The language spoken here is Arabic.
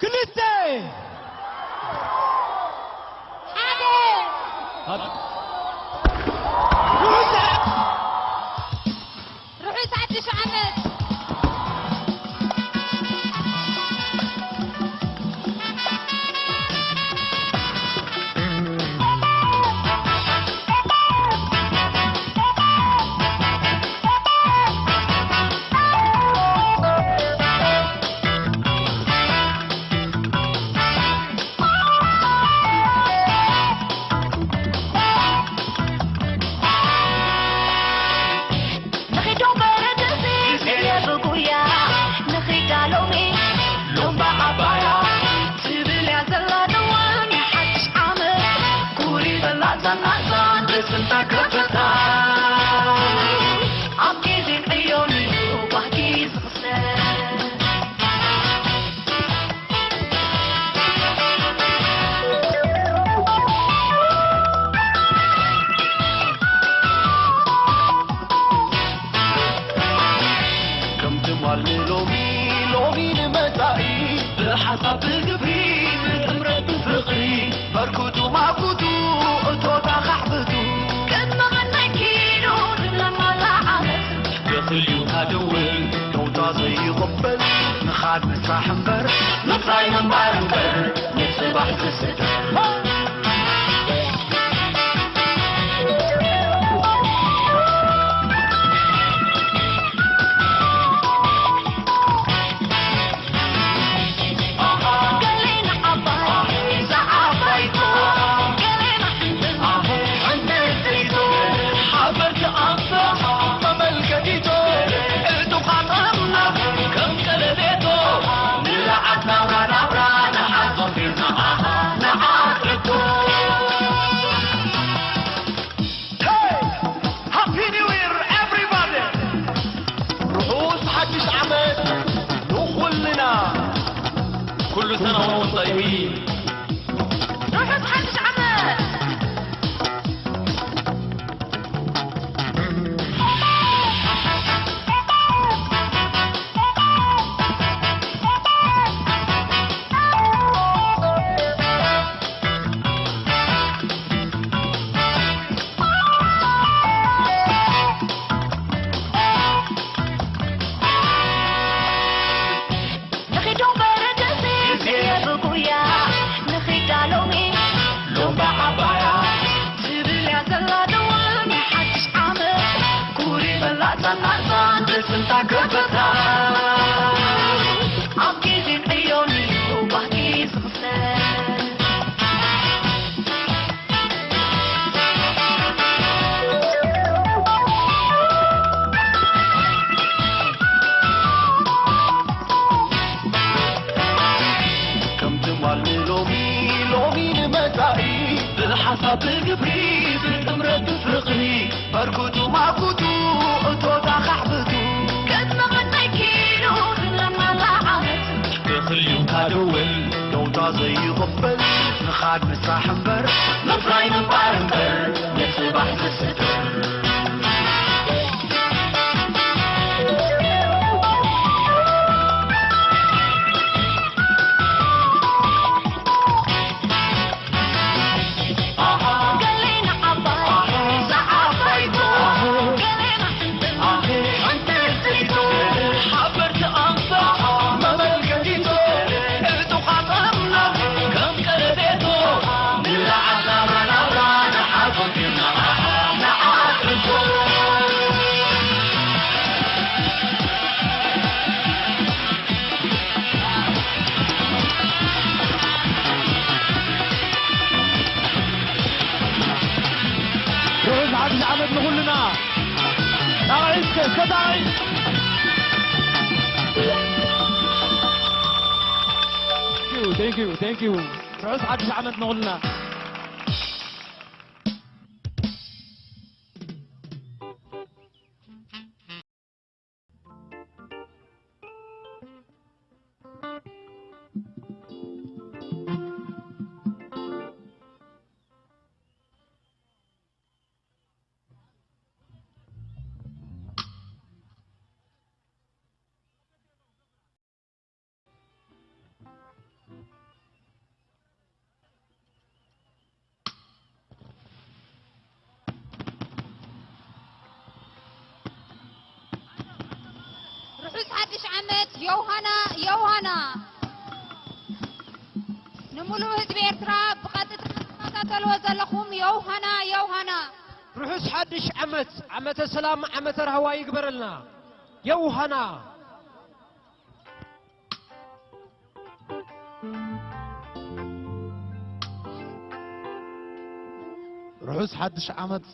كليتين حاضر. روحوا يساعدني شو عملت. حسب القبري امرد فقري بركوتو معكوتو اتوتا خحبتو قد ما غنكينو لما لعبت يخليو هدول توتا زي غبل نخاد مسرح مبر نطلعي منبار مبر نتصبح في الستر كل سنة وانتم طيبين. روحوا محدش عمل. حسب القبري امرد فقري بركوتو معكوتو اتوتا خحبتو قد ما غنكينو لما لعبت يخليو هدول توتا زي غبل نخاد مسرح مبر نطلعي منبار مبر نتصبح في الستر عمد نقول لنا تعيش كتعيش ثانك يو رؤوس عادش عمد نقول لنا حدش عمت يوهانا نملو هزب إرترا بقدت تلو زلخوم يوهانا رحوس حدش عمت السلام عمت الهوا يقبر لنا يوهنا رحوس حدش عمت